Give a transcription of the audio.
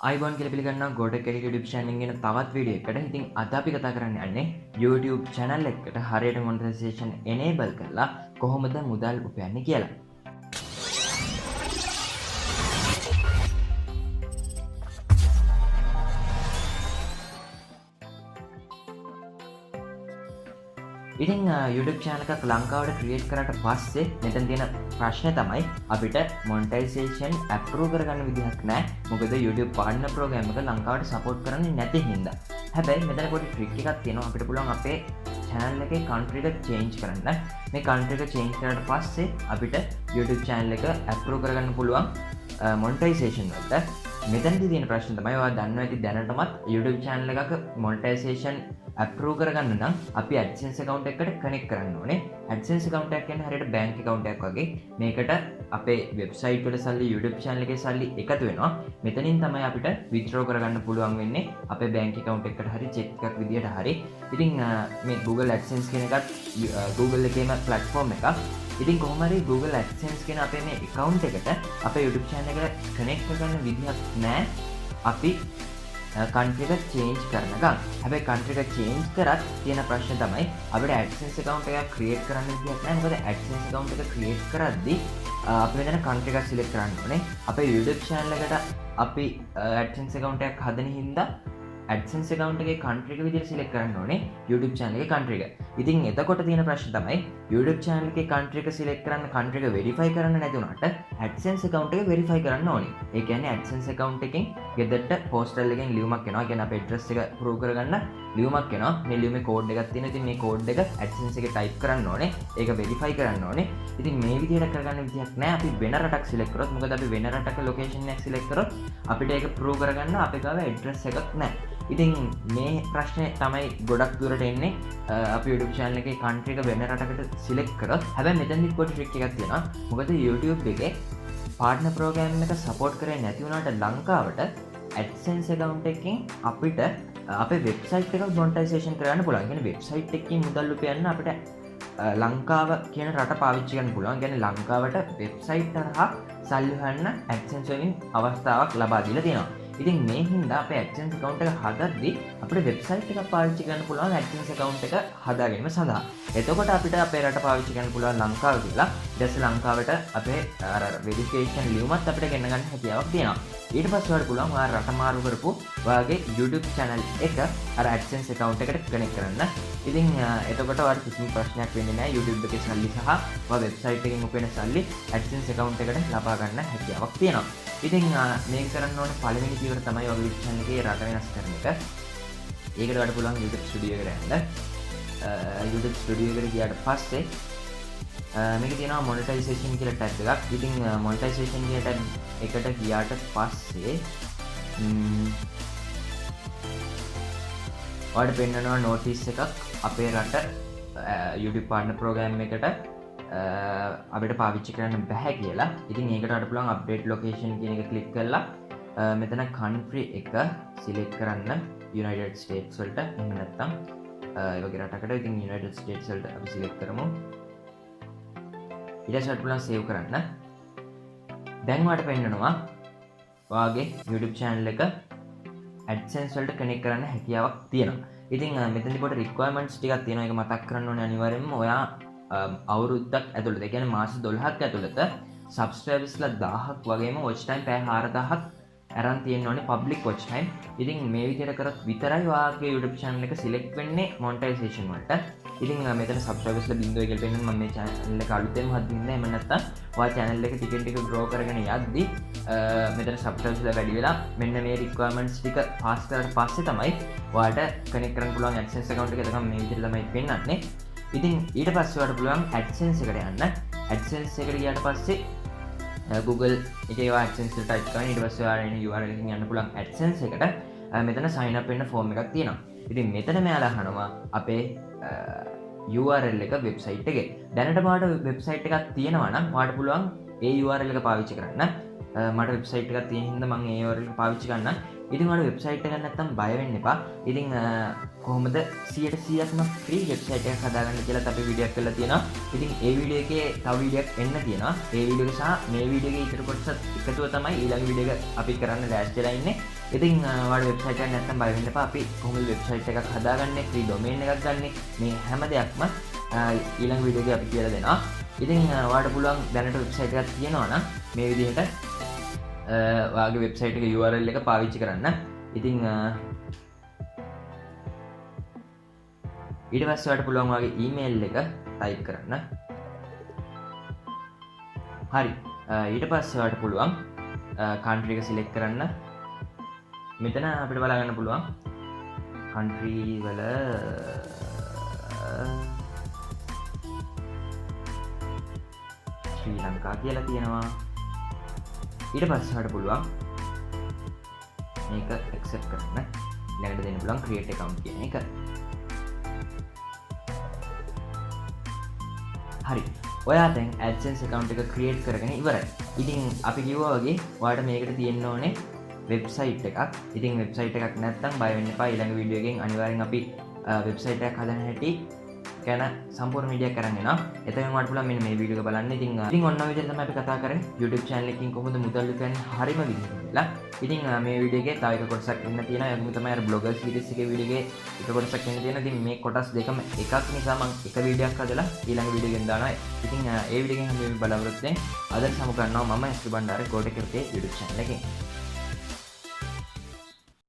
අයිබෝන් කියලා පිළිගන්නවා gotech.lk YouTube channel එකේ තවත් වීඩියෝ එකකට. ඉතින් අද අපි කතා කරන්න යන්නේ YouTube channel එකකට හරියට monetization enable කරලා කොහොමද මුදල් උපයන්නේ කියලා. ඉතින් YouTube channel එකක් ලංකාවට create කරාට පස්සේ මෙතන තියෙන ප්‍රශ්නේ තමයි අපිට monetization approve කරගන්න විදිහක් නැහැ. මොකද YouTube partner program එක ලංකාවට support කරන්නේ නැති හින්දා. හැබැයි මෙතන පොඩි trick එකක් තියෙනවා. අපිට පුළුවන් අපේ channel එකේ country එක change කරන්න. මේ country එක change කරාට පස්සේ අපිට YouTube channel එක approve කරගන්න පුළුවන් monetization වලට. මෙතනදී තියෙන ප්‍රශ්නේ තමයි ඔයා දන්නවා ඇති දැනටමත් YouTube channel එකක monetization approve කරගන්න නම් අපි AdSense account එකකට connect කරන්න ඕනේ. AdSense account එක කියන්නේ හරියට bank account එකක් වගේ. මේකට අපේ website වල සල්ලි YouTube channel එකේ සල්ලි එකතු වෙනවා. මෙතනින් තමයි අපිට withdraw කරගන්න පුළුවන් වෙන්නේ අපේ bank account එකකට හරි check එකක් විදියට හරි. ඉතින් මේ Google AdSense කියන එකත් Google එකේම platform එකක්. ඉතින් කොහොම හරි Google AdSense කියන අපේ මේ account එකට අපේ YouTube channel එකට connect කරගන්න විදිහක් නැහැ. අපි country එක change කරනකම්. හැබැයි country එක change කරත් තියෙන ප්‍රශ්නේ තමයි අපිට AdSense account එකක් create කරන්න විදිහක් නැහැ. මොකද AdSense account එක create කරද්දී අපි මෙතන country එකක් select කරන්න ඕනේ. අපේ YouTube channel එකට අපි AdSense account එකක් හදන හින්දා AdSense account එකේ country එක විදිහට select කරන්න ඕනේ YouTube channel එකේ country එක. ඉතින් එතකොට තියෙන ප්‍රශ්නේ තමයි YouTube channel එකේ country එක select කරන්න country එක verify කරන්න නැති වුණාට AdSense account එක verify කරන්න ඕනේ. ඒ කියන්නේ AdSense account එකෙන් ගෙදරට postal එකෙන් ලියුමක් එනවා. ඒ කියන්නේ අපේ address එක prove කරගන්න ලියුමක් එනවා. මේ ලියුමේ code එකක් තියෙනවා. ඉතින් මේ code එක AdSense එකේ type කරන්න ඕනේ. ඒක verify කරන්න ඕනේ. ඉතින් මේ විදිහට කරගන්න විදිහක් නැහැ. අපි වෙන රටක් select කරොත් මොකද අපි වෙන රටක location එකක් select කරොත් අපිට ඒක prove කරගන්න අපේ ගාව address එකක් නැහැ. ඉතින් මේ ප්‍රශ්නේ තමයි ගොඩක් දුරට එන්නේ අපි YouTube channel එකේ country එක වෙන රටකට select කරොත්. හැබැයි මෙතනදි පොඩි trick එකක් තියෙනවා. මොකද YouTube එකේ partner program එක support කරේ නැති වුණාට ලංකාවට AdSense account එකකින් අපිට අපේ website එක monetization කරන්න පුළුවන්. කියන්නේ website එකකින් මුදල් උපයන්න අපිට ලංකාව කියන රට පාවිච්චි කරන්න පුළුවන්. කියන්නේ ලංකාවට website තරහා සල්ලි හොයන්න AdSense වලින් අවස්ථාවක් ලබා දීලා තියෙනවා. ඉතින් මේ හින්දා අපේ AdSense account එක හදද්දී අපිට website එකක් පාවිච්චි කරන්න පුළුවන් AdSense account එක හදා ගැනීම සඳහා. එතකොට අපිට අපේ රට පාවිච්චි කරන්න පුළුවන් ලංකාව කියලා. ඊට පස්සේ ලංකාවට අපේ අර verification ලියුමත් අපිට ගෙන්න ගන්න හැකියාවක් තියෙනවා. ඊට පස්සේ ඔයාලට පුළුවන් ඔයා රට මාරු කරපු ඔයාගේ YouTube channel එක අර AdSense account එකට connect කරන්න. ඉතින් එතකොට ඔයාලට කිසිම ප්‍රශ්නයක් වෙන්නේ නැහැ. YouTube එකේ සල්ලි සහ ඔයා website එකෙන් උපයන සල්ලි AdSense account එකට ලබා ගන්න හැකියාවක් තියෙනවා. ඉතින් මේක කරන්න ඕනේ පළවෙනි පියවර තමයි ඔය YouTube channel එකේ රට වෙනස් කරන එක. ඒකට ඔයාලට පුළුවන් YouTube studio එකට යන්න. YouTube studio එකට ගියාට පස්සේ මේක තියෙනවා monetization කියලා tab එකක්. ඉතින් monetization කියන tab එකට ගියාට පස්සේ ඔයාලට පෙන්නනවා notice එකක් අපේ රට YouTube partner program එකට අපිට පාවිච්චි කරන්න බැහැ කියලා. ඉතින් ඒකට අපිට පුළුවන් update location කියන එක click කරලා මෙතන country එක select කරන්න United States වලට. එහෙම නැත්නම් ඒ වගේ රටකට ඉතින් United States වලට අපි select කරමු. ඊට පස්සේ අපිට පුළුවන් save කරන්න. දැන් ඔයාලට පෙන්නනවා ඔයාගේ YouTube channel එක AdSense වලට connect කරන්න හැකියාවක් තියෙනවා. ඉතින් මෙතනදී පොඩි requirements ටිකක් තියෙනවා. ඒක මතක් කරන්න ඕනේ අනිවාර්යයෙන්ම. ඔයා අවුරුද්දක් ඇතුළත, ඒ කියන්නේ මාස 12ක් ඇතුළත subscribersලා 1000ක් වගේම watch time පැය 4000ක් අරන් තියෙන්න ඕනේ public watch time. ඉතින් මේ විදිහට කරොත් විතරයි ඔයාගේ YouTube channel එක select වෙන්නේ monetization වලට. ඉතින් මෙතන subscribersලා 0 කියලා පෙන්නන මම මේ channel එක අලුතෙන්ම හදින්නේ. එහෙම නැත්නම් ඔයා channel එක ටිකෙන් ටික grow කරගෙන යද්දි මෙතන subscribersලා වැඩි වෙලා මෙන්න මේ requirements ටික pass කරලා පස්සේ තමයි ඔයාට connect කරන්න පුළුවන් AdSense account එක. එතකම් මේ විදිහට තමයි පෙන්නන්නේ. ඉතින් ඊට පස්සේ ඔයාලට පුළුවන් AdSense එකට යන්න. AdSense එකට ගියාට පස්සේ Google එකේ ඔයා AdSense එක type කරන ඊට පස්සේ ඔයාලා එන URL එකකින් යන්න පුළුවන් AdSense එකට. මෙතන sign up වෙන්න form එකක් තියෙනවා. ඉතින් මෙතන මෙයාලා අහනවා අපේ URL එක website එකේ. දැනට ඔයාලට website එකක් තියෙනවා නම් ඔයාලට පුළුවන් ඒ URL එක පාවිච්චි කරන්න. මට website එකක් තියෙන හින්දා මම ඒ URL එක පාවිච්චි කරන්න. ඉතින් ඔයාලා website එක නැත්තම් බය වෙන්න එපා. ඉතින් කොහොමද 100%ක්ම free website එකක් හදාගන්න කියලා අපි වීඩියෝ එකක් කරලා තියෙනවා. ඉතින් ඒ වීඩියෝ එකේ තව වීඩියෝ එකක් එන්න තියෙනවා. ඒ වීඩියෝ එක සහ මේ වීඩියෝ එකේ ඊටර කොටසත් එකතුව තමයි ඊළඟ වීඩියෝ එක අපි කරන්න ලෑස්ති වෙලා ඉන්නේ. ඉතින් ඔයාලට වෙබ්සයිට් එකක් නැත්නම් බය වෙන්න එපා. අපි කොහොමද වෙබ්සයිට් එකක් හදාගන්නේ, ෆ්‍රී ඩොමේන් එකක් ගන්නෙ, මේ හැම දෙයක්ම ඊළඟ වීඩියෝ එකේ අපි කියලා දෙනවා. ඉතින් ඔයාලට පුළුවන් දැනට වෙබ්සයිට් එකක් තියෙනවා නම් මේ විදිහට ඔයාගේ වෙබ්සයිට් එකේ URL එක පාවිච්චි කරන්න. ඉතින් ඊට පස්සේ ඔයාලට පුළුවන් ඔයාගේ ඊමේල් එක ටයිප් කරන්න. හරි. ඊට පස්සේ ඔයාලට පුළුවන් country එක select කරන්න. මෙතන අපිට බලා ගන්න පුළුවන් country වල ශ්‍රී ලංකා කියලා තියෙනවා. ඊට පස්සේ ඔයාලට පුළුවන් මේක accept කරන්න. ඊළඟට දෙන්න පුළුවන් create account කියන එක. හරි. ඔයා දැන් AdSense account එක create කරගෙන ඉවරයි. ඉතින් අපි කිව්වා වගේ ඔයාලට මේකට තියෙන්න ඕනේ වෙබ්සයිට් එකක්. ඉතින් වෙබ්සයිට් එකක් නැත්නම් බය වෙන්න එපා. ඊළඟ වීඩියෝ එකෙන් අනිවාර්යෙන් අපි වෙබ්සයිට් එකක් හදන්න හැටි ගැන සම්පූර්ණ වීඩියෝ එකක් අරන් එනවා. එතකොට ඔයාලට පුළුවන් මෙන්න මේ වීඩියෝ එක බලන්න. ඉතින් ඔන්න ඔය විදිහට තමයි අපි කතා කරන්නේ YouTube channel එකකින් කොහොමද මුදල් උපයන්නේ හරිම විදිහට කියලා. ඉතින් මේ වීඩියෝ එකේ තව එක කොටසක් එන්න තියෙනවා. ඒක තමයි අර blogger series එකේ වීඩියෝ එකේ එක කොටසක් එන්න තියෙනවා. ඉතින් මේ කොටස් දෙකම එකක් නිසා මම එක වීඩියෝ එකක් හදලා ඊළඟ වීඩියෝ එකෙන් දානවා. ඉතින් ඒ වීඩියෝ එකෙන් අපි බලාපොරොත්තු වෙන්නේ අද සමු ගන්නවා මම gpybandara gotech.lk YouTube channel එකෙන්.